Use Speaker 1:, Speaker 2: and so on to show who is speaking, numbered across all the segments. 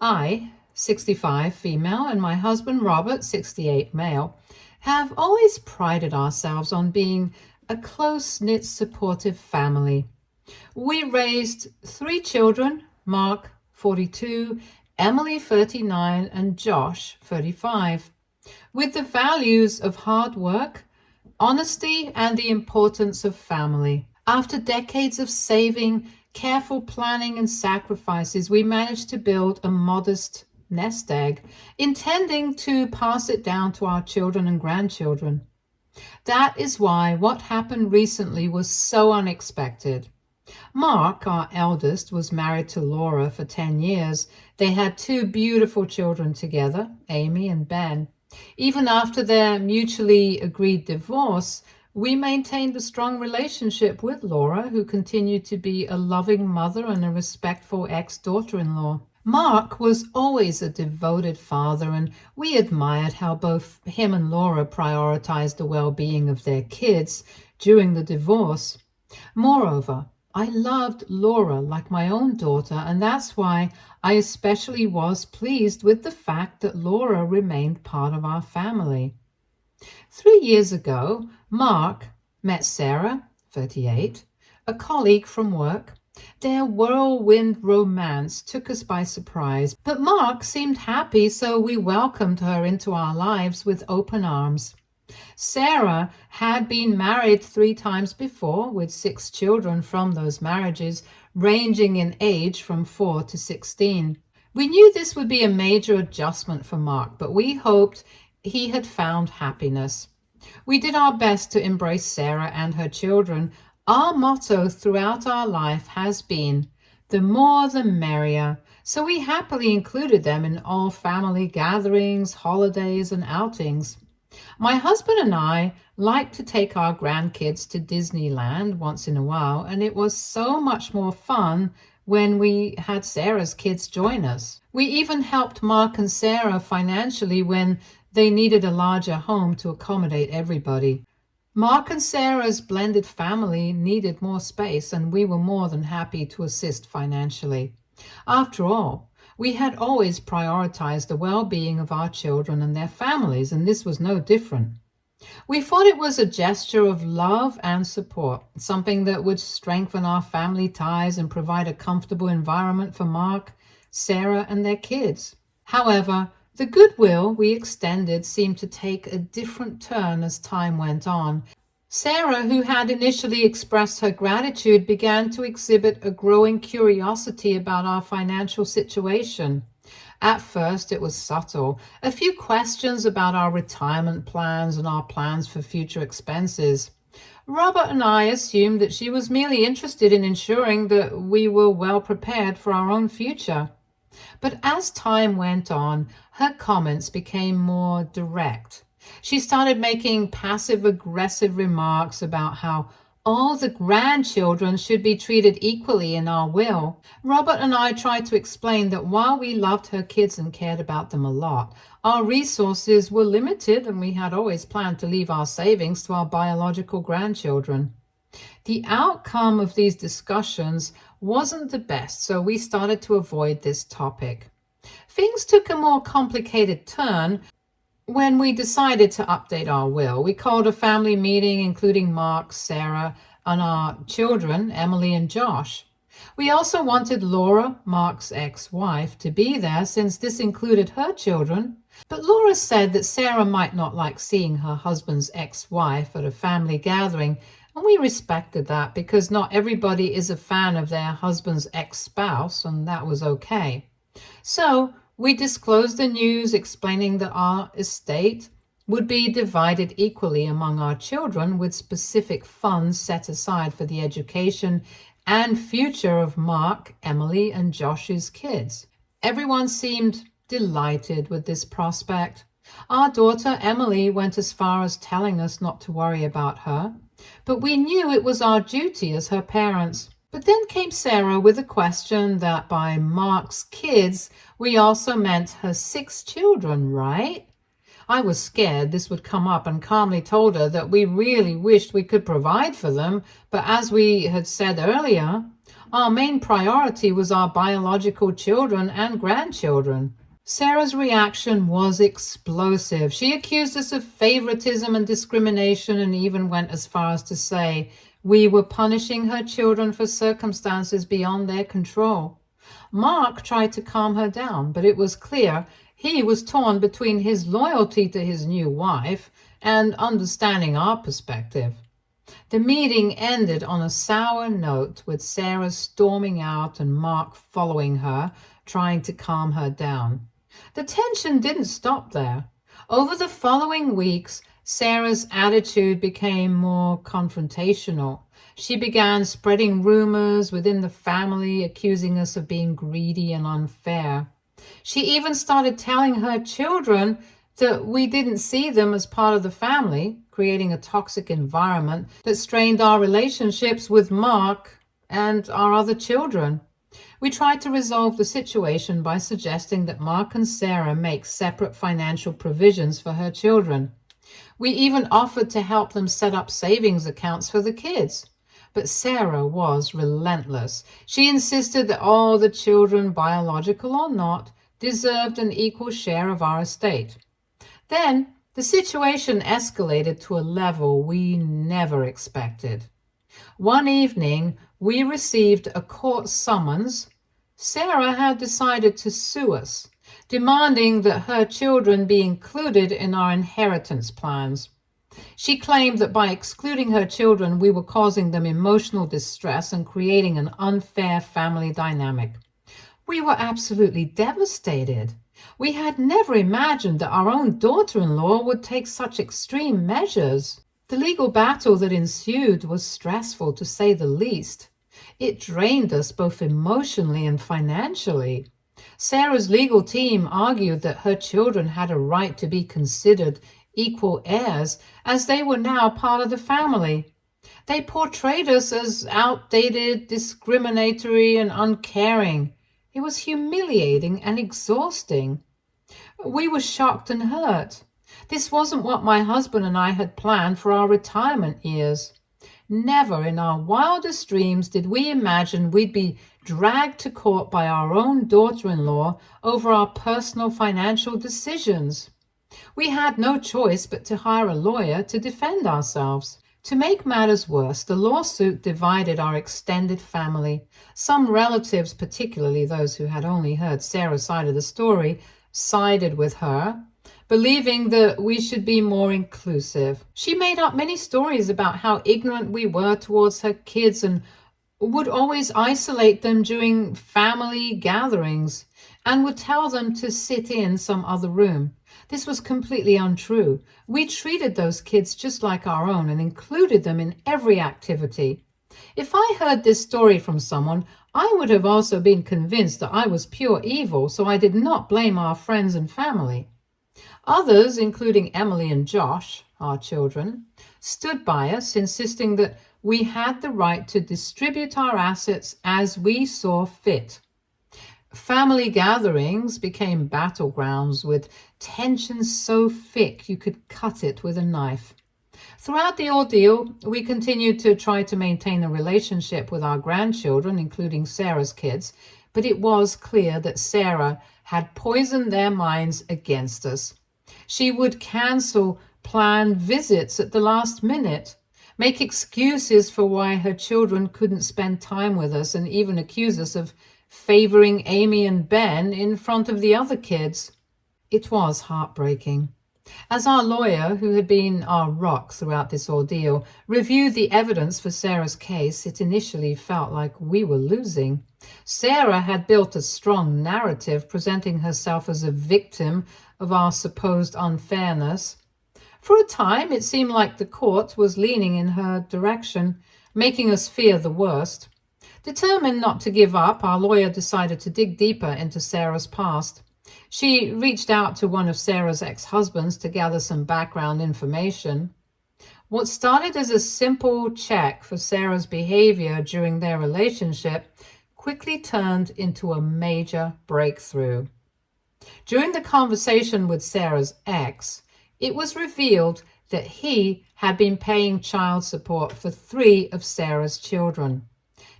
Speaker 1: I, 65 female, and my husband Robert, 68 male, have always prided ourselves on being a close-knit, supportive family. We raised 3 children, Mark, 42, Emily, 39, and Josh, 35, with the values of hard work, honesty, and the importance of family. After decades of saving, careful planning, and sacrifices, we managed to build a modest nest egg, intending to pass it down to our children and grandchildren. That is why what happened recently was so unexpected. Mark, our eldest, was married to Laura for 10 years. They had 2 beautiful children together, Amy and Ben. Even after their mutually agreed divorce, we maintained a strong relationship with Laura, who continued to be a loving mother and a respectful ex-daughter-in-law. Mark was always a devoted father, and we admired how both him and Laura prioritized the well-being of their kids during the divorce. Moreover, I loved Laura like my own daughter, and that's why I especially was pleased with the fact that Laura remained part of our family. 3 years ago, Mark met Sarah, 38, a colleague from work. Their whirlwind romance took us by surprise, but Mark seemed happy, so we welcomed her into our lives with open arms. Sarah had been married 3 times before, with 6 children from those marriages, ranging in age from 4 to 16. We knew this would be a major adjustment for Mark, but we hoped he had found happiness. We did our best to embrace Sarah and her children. Our motto throughout our life has been, the more the merrier, so we happily included them in all family gatherings, holidays, and outings. My husband and I like to take our grandkids to Disneyland once in a while, and it was so much more fun when we had Sarah's kids join us. We even helped Mark and Sarah financially when they needed a larger home to accommodate everybody. Mark and Sarah's blended family needed more space, and we were more than happy to assist financially. After all, we had always prioritized the well-being of our children and their families, and this was no different. We thought it was a gesture of love and support, something that would strengthen our family ties and provide a comfortable environment for Mark, Sarah, and their kids. However, the goodwill we extended seemed to take a different turn as time went on. Sarah, who had initially expressed her gratitude, began to exhibit a growing curiosity about our financial situation. At first, it was subtle, a few questions about our retirement plans and our plans for future expenses. Robert and I assumed that she was merely interested in ensuring that we were well prepared for our own future. But as time went on, her comments became more direct. She started making passive-aggressive remarks about how all the grandchildren should be treated equally in our will. Robert and I tried to explain that while we loved her kids and cared about them a lot, our resources were limited, and we had always planned to leave our savings to our biological grandchildren. The outcome of these discussions wasn't the best, so we started to avoid this topic. Things took a more complicated turn when we decided to update our will. We called a family meeting including Mark, Sarah, and our children, Emily and Josh. We also wanted Laura, Mark's ex-wife, to be there since this included her children. But Laura said that Sarah might not like seeing her husband's ex-wife at a family gathering, and we respected that because not everybody is a fan of their husband's ex-spouse, and that was okay. So we disclosed the news explaining that our estate would be divided equally among our children, with specific funds set aside for the education and future of Mark, Emily, and Josh's kids. Everyone seemed delighted with this prospect. Our daughter Emily went as far as telling us not to worry about her, but we knew it was our duty as her parents. But then came Sarah with a question that by Mark's kids, we also meant her 6 children, right? I was scared this would come up and calmly told her that we really wished we could provide for them, but as we had said earlier, Our main priority was our biological children and grandchildren. Sarah's reaction was explosive. She accused us of favoritism and discrimination and even went as far as to say we were punishing her children for circumstances beyond their control. Mark tried to calm her down, but it was clear he was torn between his loyalty to his new wife and understanding our perspective. The meeting ended on a sour note, with Sarah storming out and Mark following her, trying to calm her down. The tension didn't stop there. Over the following weeks, Sarah's attitude became more confrontational. She began spreading rumors within the family, accusing us of being greedy and unfair. She even started telling her children that we didn't see them as part of the family, creating a toxic environment that strained our relationships with Mark and our other children. We tried to resolve the situation by suggesting that Mark and Sarah make separate financial provisions for her children. We even offered to help them set up savings accounts for the kids. But Sarah was relentless. She insisted that all the children, biological or not, deserved an equal share of our estate. Then the situation escalated to a level we never expected. One evening, we received a court summons. Sarah had decided to sue us, demanding that her children be included in our inheritance plans. She claimed that by excluding her children, we were causing them emotional distress and creating an unfair family dynamic. We were absolutely devastated. We had never imagined that our own daughter-in-law would take such extreme measures. The legal battle that ensued was stressful, to say the least. It drained us both emotionally and financially. Sarah's legal team argued that her children had a right to be considered equal heirs, as they were now part of the family. They portrayed us as outdated, discriminatory, and uncaring. It was humiliating and exhausting. We were shocked and hurt. This wasn't what my husband and I had planned for our retirement years. Never in our wildest dreams did we imagine we'd be dragged to court by our own daughter-in-law over our personal financial decisions. We had no choice but to hire a lawyer to defend ourselves. To make matters worse, the lawsuit divided our extended family. Some relatives, particularly those who had only heard Sarah's side of the story, sided with her, believing that we should be more inclusive. She made up many stories about how ignorant we were towards her kids and would always isolate them during family gatherings and would tell them to sit in some other room. This was completely untrue. We treated those kids just like our own and included them in every activity. If I heard this story from someone, I would have also been convinced that I was pure evil, so I did not blame our friends and family. Others, including Emily and Josh, our children, stood by us, insisting that we had the right to distribute our assets as we saw fit. Family gatherings became battlegrounds with tensions so thick you could cut it with a knife. Throughout the ordeal, we continued to try to maintain a relationship with our grandchildren, including Sarah's kids, but it was clear that Sarah had poisoned their minds against us. She would cancel planned visits at the last minute, make excuses for why her children couldn't spend time with us, and even accuse us of favoring Amy and Ben in front of the other kids. It was heartbreaking. As our lawyer, who had been our rock throughout this ordeal, reviewed the evidence for Sarah's case, it initially felt like we were losing. Sarah had built a strong narrative, presenting herself as a victim of our supposed unfairness. For a time, it seemed like the court was leaning in her direction, making us fear the worst. Determined not to give up, our lawyer decided to dig deeper into Sarah's past. She reached out to one of Sarah's ex-husbands to gather some background information. What started as a simple check for Sarah's behavior during their relationship quickly turned into a major breakthrough. During the conversation with Sarah's ex, it was revealed that he had been paying child support for 3 of Sarah's children.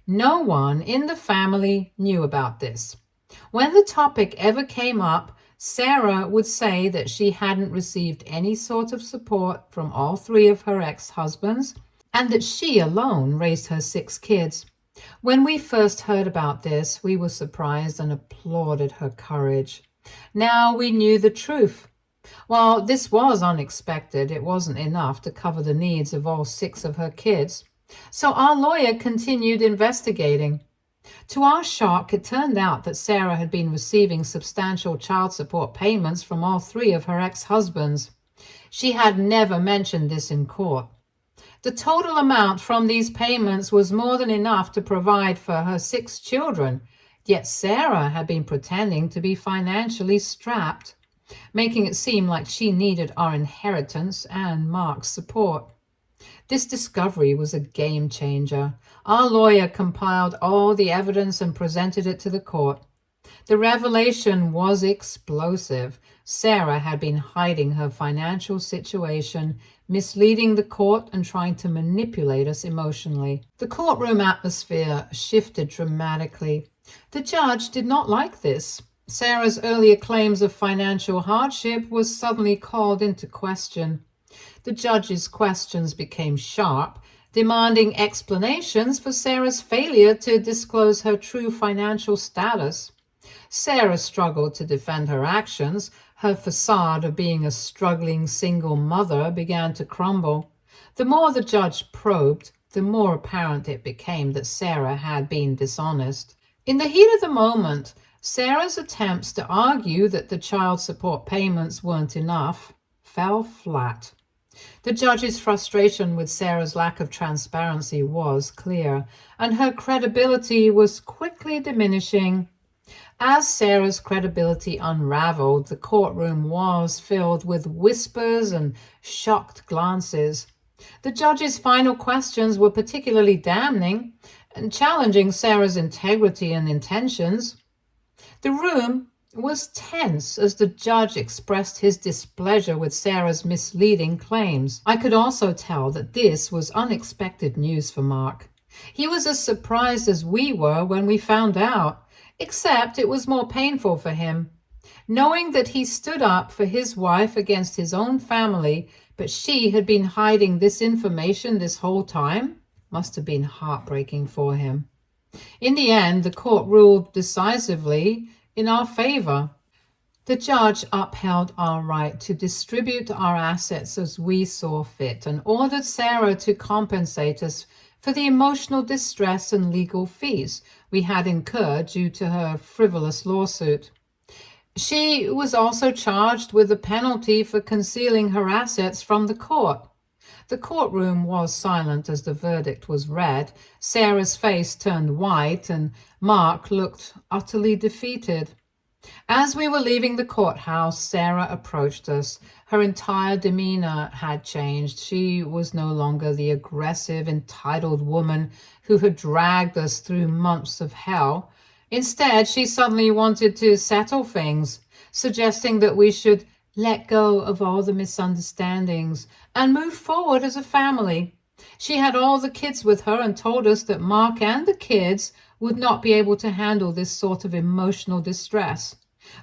Speaker 1: No one in the family knew about this. When the topic ever came up, Sarah would say that she hadn't received any sort of support from all three of her ex-husbands and that she alone raised her 6 kids. When we first heard about this, we were surprised and applauded her courage. Now we knew the truth. While this was unexpected, it wasn't enough to cover the needs of all 6 of her kids. So our lawyer continued investigating. To our shock, it turned out that Sarah had been receiving substantial child support payments from all 3 of her ex-husbands. She had never mentioned this in court. The total amount from these payments was more than enough to provide for her 6 children, yet Sarah had been pretending to be financially strapped, making it seem like she needed our inheritance and Mark's support. This discovery was a game changer. Our lawyer compiled all the evidence and presented it to the court. The revelation was explosive. Sarah had been hiding her financial situation, misleading the court, and trying to manipulate us emotionally. The courtroom atmosphere shifted dramatically. The judge did not like this. Sarah's earlier claims of financial hardship was suddenly called into question. The judge's questions became sharp, demanding explanations for Sarah's failure to disclose her true financial status. Sarah struggled to defend her actions. Her facade of being a struggling single mother began to crumble. The more the judge probed, the more apparent it became that Sarah had been dishonest. In the heat of the moment, Sarah's attempts to argue that the child support payments weren't enough fell flat. The judge's frustration with Sarah's lack of transparency was clear, and her credibility was quickly diminishing. As Sarah's credibility unraveled, the courtroom was filled with whispers and shocked glances. The judge's final questions were particularly damning and challenging Sarah's integrity and intentions. The room was tense as the judge expressed his displeasure with Sarah's misleading claims. I could also tell that this was unexpected news for Mark. He was as surprised as we were when we found out, except it was more painful for him. Knowing that he stood up for his wife against his own family, but she had been hiding this information this whole time, must have been heartbreaking for him. In the end, the court ruled decisively in our favor. The judge upheld our right to distribute our assets as we saw fit and ordered Sarah to compensate us for the emotional distress and legal fees we had incurred due to her frivolous lawsuit. She was also charged with a penalty for concealing her assets from the court. The courtroom was silent as the verdict was read. Sarah's face turned white and Mark looked utterly defeated. As we were leaving the courthouse, Sarah approached us. Her entire demeanor had changed. She was no longer the aggressive, entitled woman who had dragged us through months of hell. Instead, she suddenly wanted to settle things, suggesting that we should let go of all the misunderstandings and move forward as a family. She had all the kids with her and told us that Mark and the kids would not be able to handle this sort of emotional distress.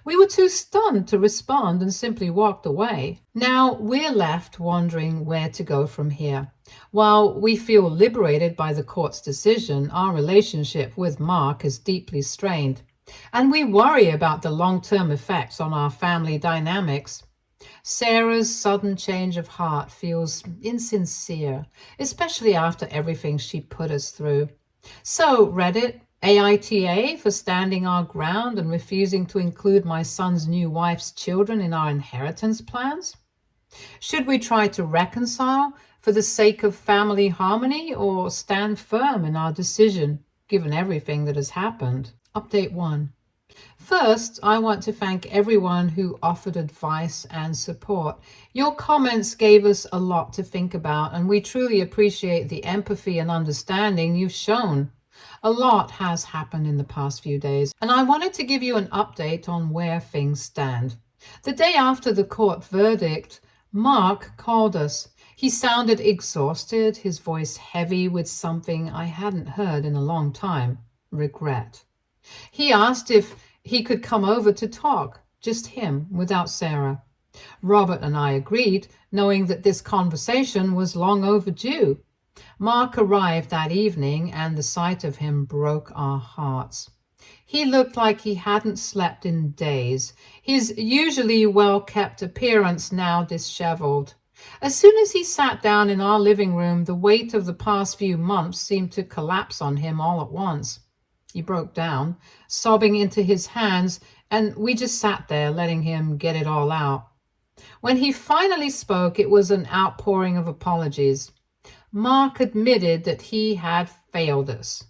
Speaker 1: We were too stunned to respond and simply walked away. Now we're left wondering where to go from here. While we feel liberated by the court's decision, our relationship with Mark is deeply strained, and we worry about the long-term effects on our family dynamics. Sarah's sudden change of heart feels insincere, especially after everything she put us through. So, Reddit, AITA for standing our ground and refusing to include my son's new wife's children in our inheritance plans? Should we try to reconcile for the sake of family harmony or stand firm in our decision, given everything that has happened? Update 1. First, I want to thank everyone who offered advice and support. Your comments gave us a lot to think about, and we truly appreciate the empathy and understanding you've shown. A lot has happened in the past few days, and I wanted to give you an update on where things stand. The day after the court verdict, Mark called us. He sounded exhausted, his voice heavy with something I hadn't heard in a long time: regret. He asked if he could come over to talk, just him, without Sarah. Robert and I agreed, knowing that this conversation was long overdue. Mark arrived that evening, and the sight of him broke our hearts. He looked like he hadn't slept in days, his usually well-kept appearance now disheveled. As soon as he sat down in our living room, the weight of the past few months seemed to collapse on him all at once. He broke down, sobbing into his hands, and we just sat there letting him get it all out. When he finally spoke, it was an outpouring of apologies. Mark admitted that he had failed us.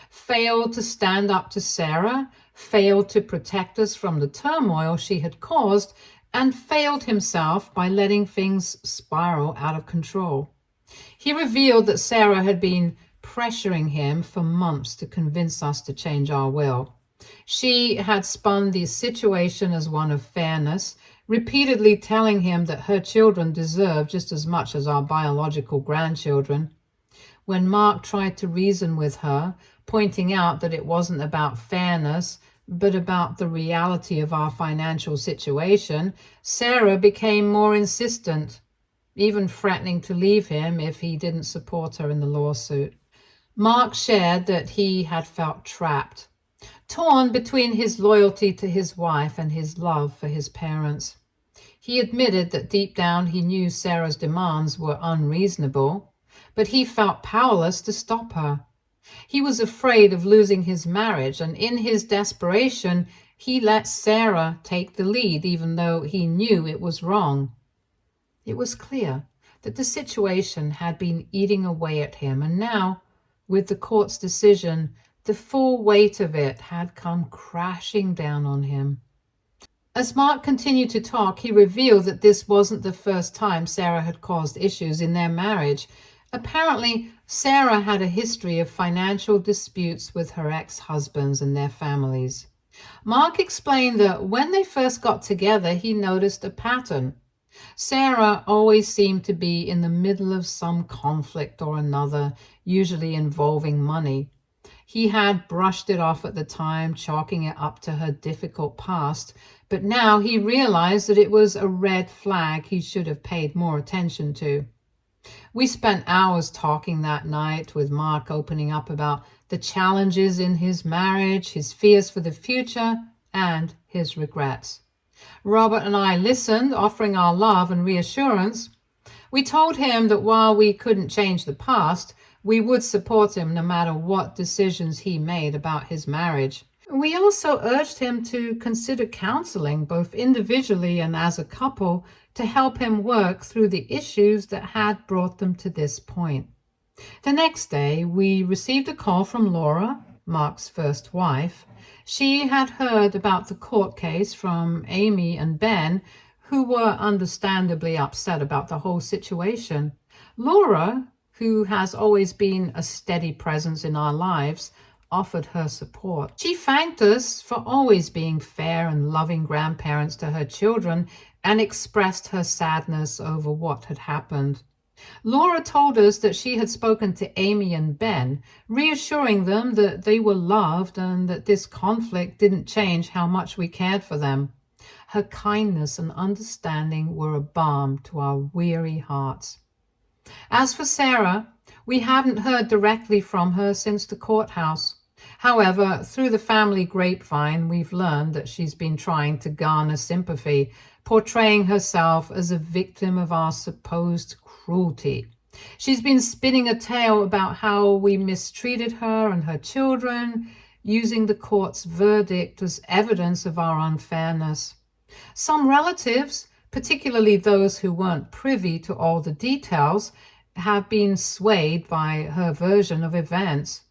Speaker 1: Failed to stand up to Sarah, failed to protect us from the turmoil she had caused, and failed himself by letting things spiral out of control. He revealed that Sarah had been pressuring him for months to convince us to change our will. She had spun the situation as one of fairness, repeatedly telling him that her children deserved just as much as our biological grandchildren. When Mark tried to reason with her, pointing out that it wasn't about fairness, but about the reality of our financial situation, Sarah became more insistent, even threatening to leave him if he didn't support her in the lawsuit. Mark shared that he had felt trapped, torn between his loyalty to his wife and his love for his parents. He admitted that deep down he knew Sarah's demands were unreasonable, but he felt powerless to stop her. He was afraid of losing his marriage, and in his desperation, he let Sarah take the lead, even though he knew it was wrong. It was clear that the situation had been eating away at him, and now, with the court's decision, the full weight of it had come crashing down on him. As Mark continued to talk, he revealed that this wasn't the first time Sarah had caused issues in their marriage. Apparently, Sarah had a history of financial disputes with her ex-husbands and their families. Mark explained that when they first got together, he noticed a pattern. Sarah always seemed to be in the middle of some conflict or another, usually involving money. He had brushed it off at the time, chalking it up to her difficult past, but now he realized that it was a red flag he should have paid more attention to. We spent hours talking that night, with Mark opening up about the challenges in his marriage, his fears for the future, and his regrets. Robert and I listened, offering our love and reassurance. We told him that while we couldn't change the past, we would support him no matter what decisions he made about his marriage. We also urged him to consider counseling, both individually and as a couple, to help him work through the issues that had brought them to this point. The next day, we received a call from Laura, Mark's first wife. She had heard about the court case from Amy and Ben, who were understandably upset about the whole situation. Laura, who has always been a steady presence in our lives, offered her support. She thanked us for always being fair and loving grandparents to her children and expressed her sadness over what had happened. Laura told us that she had spoken to Amy and Ben, reassuring them that they were loved and that this conflict didn't change how much we cared for them. Her kindness and understanding were a balm to our weary hearts. As for Sarah, we haven't heard directly from her since the courthouse. However, through the family grapevine, we've learned that she's been trying to garner sympathy, portraying herself as a victim of our supposed cruelty. She's been spinning a tale about how we mistreated her and her children, using the court's verdict as evidence of our unfairness. Some relatives, particularly those who weren't privy to all the details, have been swayed by her version of events.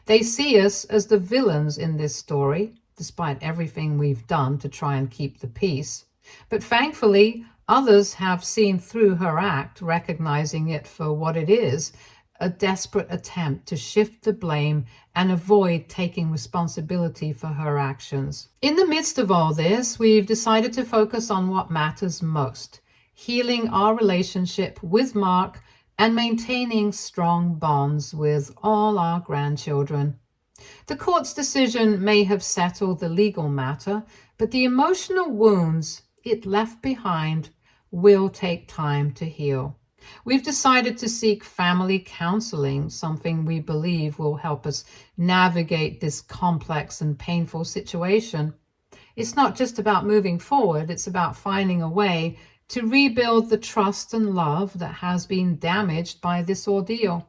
Speaker 1: They see us as the villains in this story, despite everything we've done to try and keep the peace. But thankfully, others have seen through her act, recognizing it for what it is, a desperate attempt to shift the blame and avoid taking responsibility for her actions. In the midst of all this, we've decided to focus on what matters most: healing our relationship with Mark, and maintaining strong bonds with all our grandchildren. The court's decision may have settled the legal matter, but the emotional wounds it left behind will take time to heal. We've decided to seek family counseling, something we believe will help us navigate this complex and painful situation. It's not just about moving forward, it's about finding a way to rebuild the trust and love that has been damaged by this ordeal.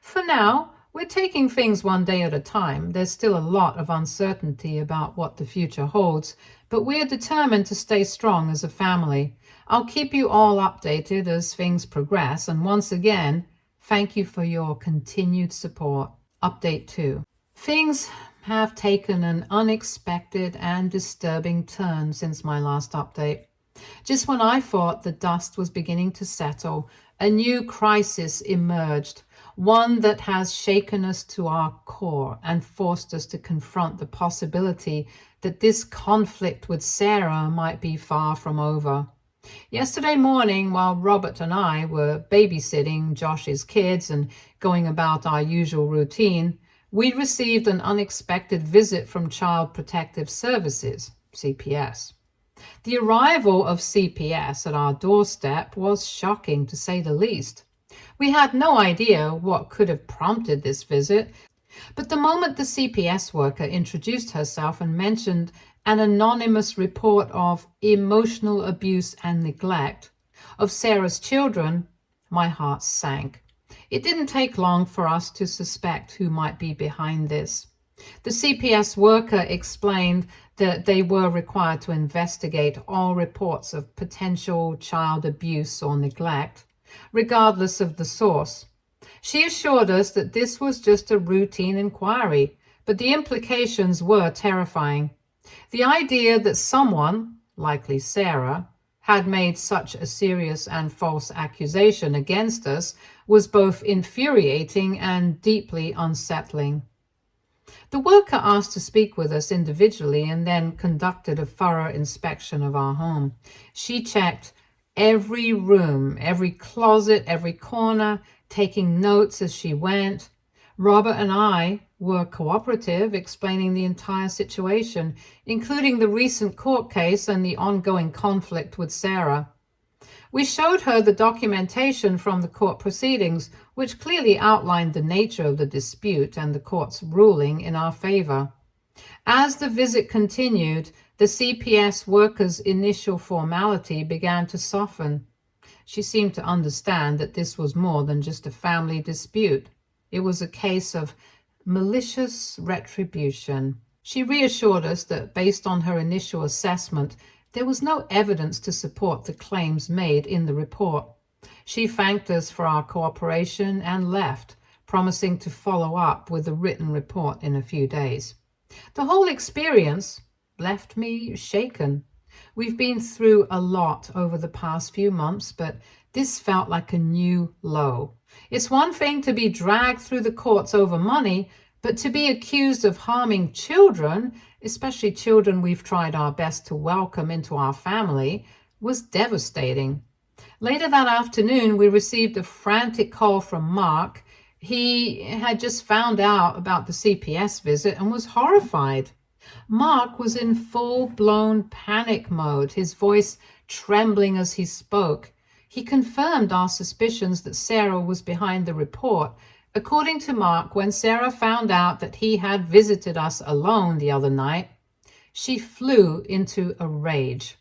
Speaker 1: For now, we're taking things one day at a time. There's still a lot of uncertainty about what the future holds, but we're determined to stay strong as a family. I'll keep you all updated as things progress, and once again, thank you for your continued support. Update 2. Things have taken an unexpected and disturbing turn since my last update. Just when I thought the dust was beginning to settle, a new crisis emerged, one that has shaken us to our core and forced us to confront the possibility that this conflict with Sarah might be far from over. Yesterday morning, while Robert and I were babysitting Josh's kids and going about our usual routine, we received an unexpected visit from Child Protective Services, CPS. The arrival of CPS at our doorstep was shocking, to say the least. We had no idea what could have prompted this visit, but the moment the CPS worker introduced herself and mentioned an anonymous report of emotional abuse and neglect of Sarah's children, my heart sank. It didn't take long for us to suspect who might be behind this. The CPS worker explained that they were required to investigate all reports of potential child abuse or neglect, regardless of the source. She assured us that this was just a routine inquiry, but the implications were terrifying. The idea that someone, likely Sarah, had made such a serious and false accusation against us was both infuriating and deeply unsettling. The worker asked to speak with us individually and then conducted a thorough inspection of our home. She checked every room, every closet, every corner, taking notes as she went. Robert and I were cooperative, explaining the entire situation, including the recent court case and the ongoing conflict with Sarah. We showed her the documentation from the court proceedings, which clearly outlined the nature of the dispute and the court's ruling in our favor. As the visit continued, the CPS worker's initial formality began to soften. She seemed to understand that this was more than just a family dispute. It was a case of malicious retribution. She reassured us that based on her initial assessment, there was no evidence to support the claims made in the report. She thanked us for our cooperation and left, promising to follow up with a written report in a few days. The whole experience left me shaken. We've been through a lot over the past few months, but this felt like a new low. It's one thing to be dragged through the courts over money, but to be accused of harming children, especially children we've tried our best to welcome into our family, was devastating. Later that afternoon, we received a frantic call from Mark. He had just found out about the CPS visit and was horrified. Mark was in full-blown panic mode, his voice trembling as he spoke. He confirmed our suspicions that Sarah was behind the report. According to Mark, when Sarah found out that he had visited us alone the other night, she flew into a rage.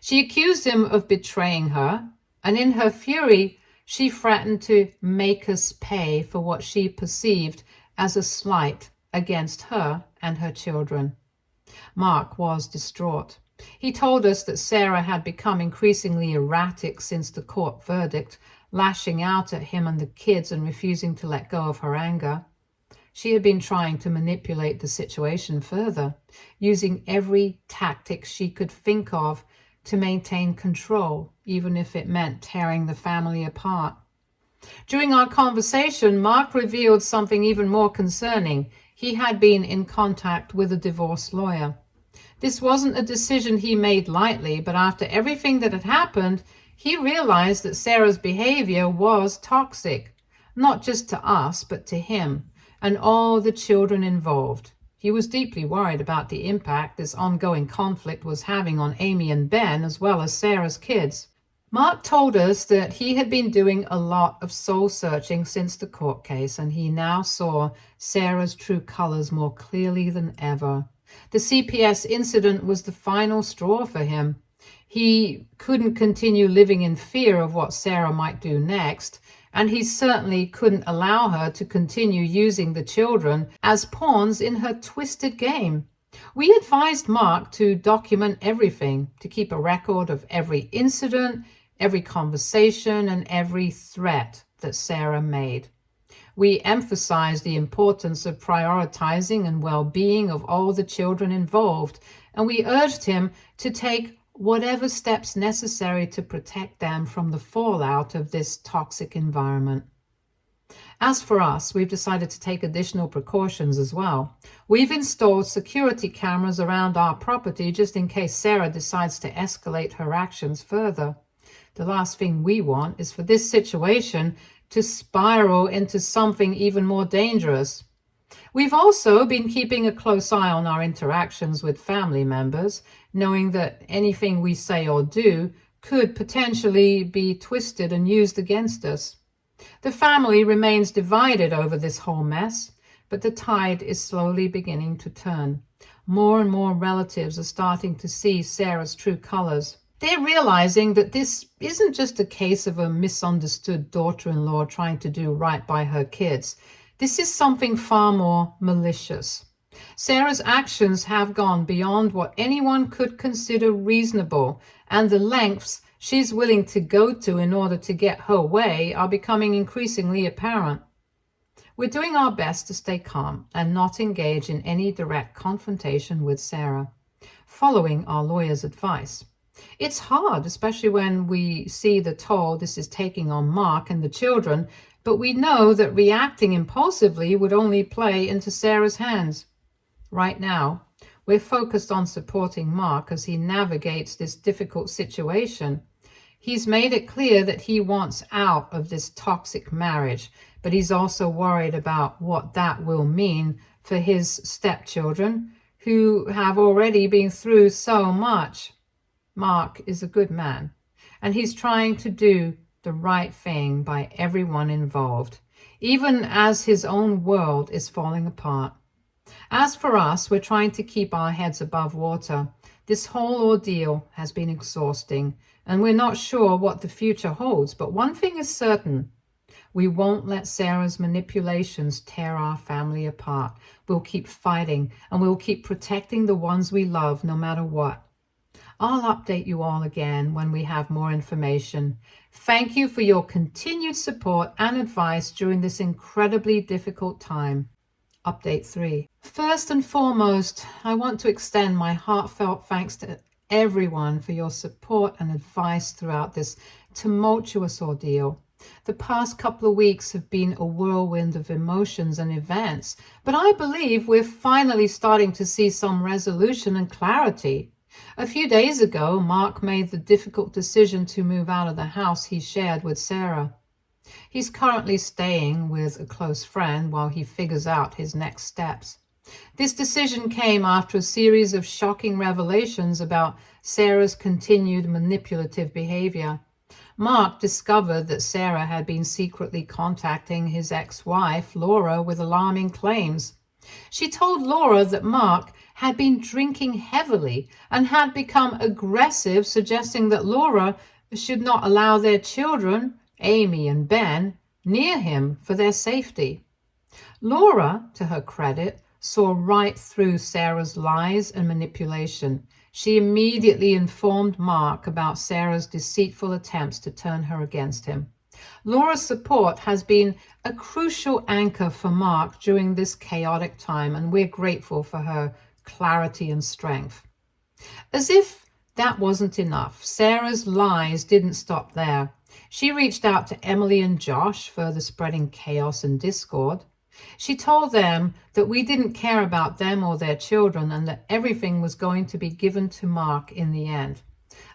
Speaker 1: She accused him of betraying her, and in her fury, she threatened to make us pay for what she perceived as a slight against her and her children. Mark was distraught. He told us that Sarah had become increasingly erratic since the court verdict, lashing out at him and the kids and refusing to let go of her anger. She had been trying to manipulate the situation further, using every tactic she could think of to maintain control, even if it meant tearing the family apart. During our conversation, Mark revealed something even more concerning. He had been in contact with a divorce lawyer. This wasn't a decision he made lightly, but after everything that had happened, He realized that Sarah's behavior was toxic, not just to us, but to him and all the children involved. He was deeply worried about the impact this ongoing conflict was having on Amy and Ben, as well as Sarah's kids. Mark told us that he had been doing a lot of soul searching since the court case, and he now saw Sarah's true colors more clearly than ever. The CPS incident was the final straw for him. He couldn't continue living in fear of what Sarah might do next, and he certainly couldn't allow her to continue using the children as pawns in her twisted game. We advised Mark to document everything, to keep a record of every incident, every conversation, and every threat that Sarah made. We emphasized the importance of prioritizing and well-being of all the children involved, and we urged him to take whatever steps necessary to protect them from the fallout of this toxic environment. As for us, we've decided to take additional precautions as well. We've installed security cameras around our property just in case Sarah decides to escalate her actions further. The last thing we want is for this situation to spiral into something even more dangerous. We've also been keeping a close eye on our interactions with family members, knowing that anything we say or do could potentially be twisted and used against us. The family remains divided over this whole mess, but the tide is slowly beginning to turn. More and more relatives are starting to see Sarah's true colors. They're realizing that this isn't just a case of a misunderstood daughter-in-law trying to do right by her kids. This is something far more malicious. Sarah's actions have gone beyond what anyone could consider reasonable, and the lengths she's willing to go to in order to get her way are becoming increasingly apparent. We're doing our best to stay calm and not engage in any direct confrontation with Sarah, following our lawyer's advice. It's hard, especially when we see the toll this is taking on Mark and the children, but we know that reacting impulsively would only play into Sarah's hands. Right now, we're focused on supporting Mark as he navigates this difficult situation. He's made it clear that he wants out of this toxic marriage, but he's also worried about what that will mean for his stepchildren, who have already been through so much. Mark is a good man, and he's trying to do the right thing by everyone involved, even as his own world is falling apart. As for us, we're trying to keep our heads above water. This whole ordeal has been exhausting, and we're not sure what the future holds, but one thing is certain. We won't let Sarah's manipulations tear our family apart. We'll keep fighting, and we'll keep protecting the ones we love no matter what. I'll update you all again when we have more information. Thank you for your continued support and advice during this incredibly difficult time. Update 3. First and foremost, I want to extend my heartfelt thanks to everyone for your support and advice throughout this tumultuous ordeal. The past couple of weeks have been a whirlwind of emotions and events, but I believe we're finally starting to see some resolution and clarity. A few days ago, Mark made the difficult decision to move out of the house he shared with Sarah. He's currently staying with a close friend while he figures out his next steps. This decision came after a series of shocking revelations about Sarah's continued manipulative behavior. Mark discovered that Sarah had been secretly contacting his ex-wife, Laura, with alarming claims. She told Laura that Mark had been drinking heavily and had become aggressive, suggesting that Laura should not allow their children, Amy and Ben, near him for their safety. Laura, to her credit, saw right through Sarah's lies and manipulation. She immediately informed Mark about Sarah's deceitful attempts to turn her against him. Laura's support has been a crucial anchor for Mark during this chaotic time, and we're grateful for her clarity and strength. As if that wasn't enough, Sarah's lies didn't stop there. She reached out to Emily and Josh, further spreading chaos and discord. She told them that we didn't care about them or their children and that everything was going to be given to Mark in the end.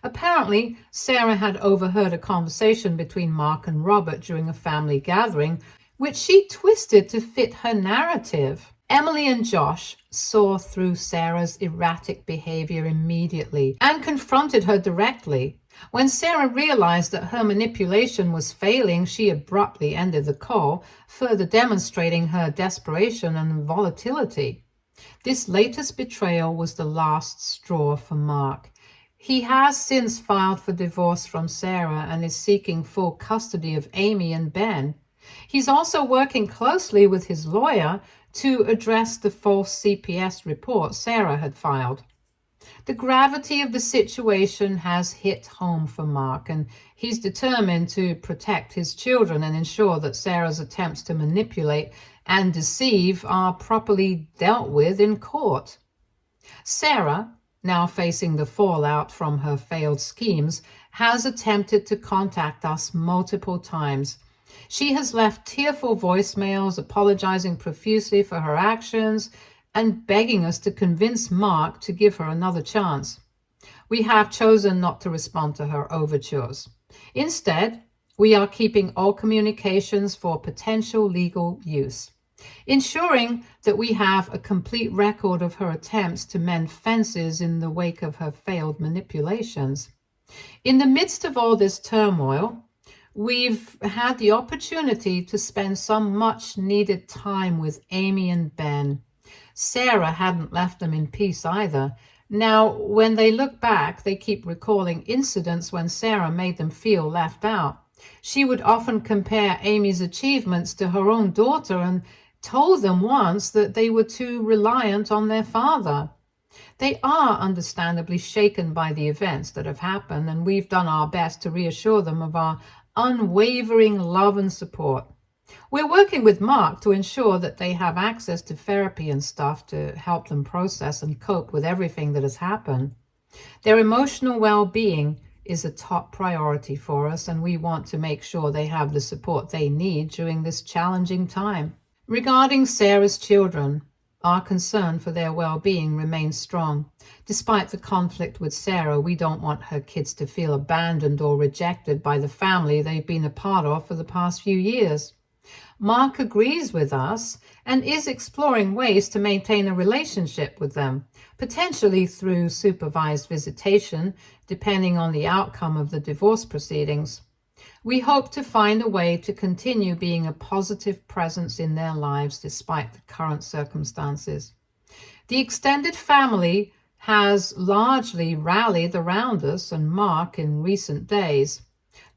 Speaker 1: Apparently, Sarah had overheard a conversation between Mark and Robert during a family gathering, which she twisted to fit her narrative. Emily and Josh saw through Sarah's erratic behavior immediately and confronted her directly. When Sarah realized that her manipulation was failing, she abruptly ended the call, further demonstrating her desperation and volatility. This latest betrayal was the last straw for Mark. He has since filed for divorce from Sarah and is seeking full custody of Amy and Ben. He's also working closely with his lawyer to address the false CPS report Sarah had filed. The gravity of the situation has hit home for Mark, and he's determined to protect his children and ensure that Sarah's attempts to manipulate and deceive are properly dealt with in court. Sarah, now facing the fallout from her failed schemes, has attempted to contact us multiple times. She has left tearful voicemails, apologizing profusely for her actions and begging us to convince Mark to give her another chance. We have chosen not to respond to her overtures. Instead, we are keeping all communications for potential legal use, ensuring that we have a complete record of her attempts to mend fences in the wake of her failed manipulations. In the midst of all this turmoil, we've had the opportunity to spend some much needed time with Amy and Ben. Sarah hadn't left them in peace either. Now, when they look back, they keep recalling incidents when Sarah made them feel left out. She would often compare Amy's achievements to her own daughter and told them once that they were too reliant on their father. They are understandably shaken by the events that have happened, and we've done our best to reassure them of our unwavering love and support. We're working with Mark to ensure that they have access to therapy and stuff to help them process and cope with everything that has happened. Their emotional well-being is a top priority for us, and we want to make sure they have the support they need during this challenging time. Regarding Sarah's children, our concern for their well-being remains strong. Despite the conflict with Sarah, we don't want her kids to feel abandoned or rejected by the family they've been a part of for the past few years. Mark agrees with us and is exploring ways to maintain a relationship with them, potentially through supervised visitation, depending on the outcome of the divorce proceedings. We hope to find a way to continue being a positive presence in their lives despite the current circumstances. The extended family has largely rallied around us and Mark in recent days.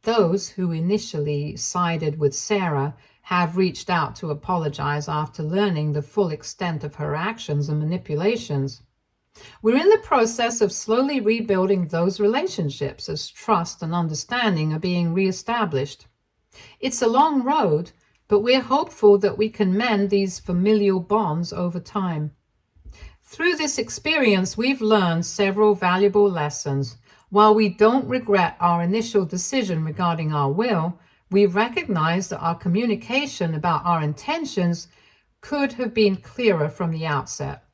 Speaker 1: Those who initially sided with Sarah have reached out to apologize after learning the full extent of her actions and manipulations. We're in the process of slowly rebuilding those relationships as trust and understanding are being reestablished. It's a long road, but we're hopeful that we can mend these familial bonds over time. Through this experience, we've learned several valuable lessons. While we don't regret our initial decision regarding our will, we recognize that our communication about our intentions could have been clearer from the outset.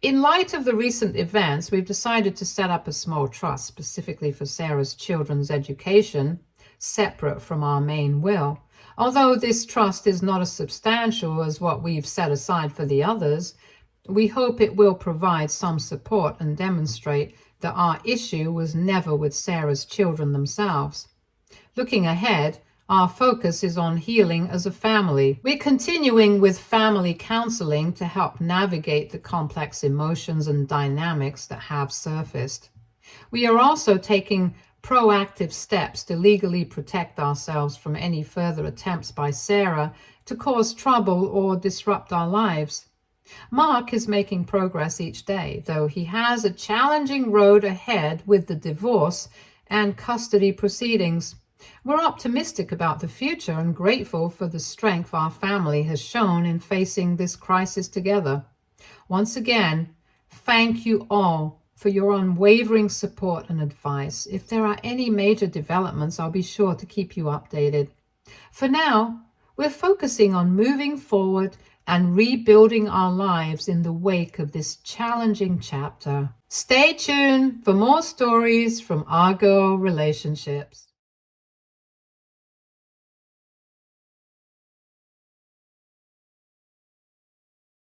Speaker 1: In light of the recent events, we've decided to set up a small trust specifically for Sarah's children's education, separate from our main will. Although this trust is not as substantial as what we've set aside for the others, we hope it will provide some support and demonstrate that our issue was never with Sarah's children themselves. Looking ahead, our focus is on healing as a family. We're continuing with family counseling to help navigate the complex emotions and dynamics that have surfaced. We are also taking proactive steps to legally protect ourselves from any further attempts by Sarah to cause trouble or disrupt our lives. Mark is making progress each day, though he has a challenging road ahead with the divorce and custody proceedings. We're optimistic about the future and grateful for the strength our family has shown in facing this crisis together. Once again, thank you all for your unwavering support and advice. If there are any major developments, I'll be sure to keep you updated. For now, we're focusing on moving forward and rebuilding our lives in the wake of this challenging chapter. Stay tuned for more stories from our girl relationships.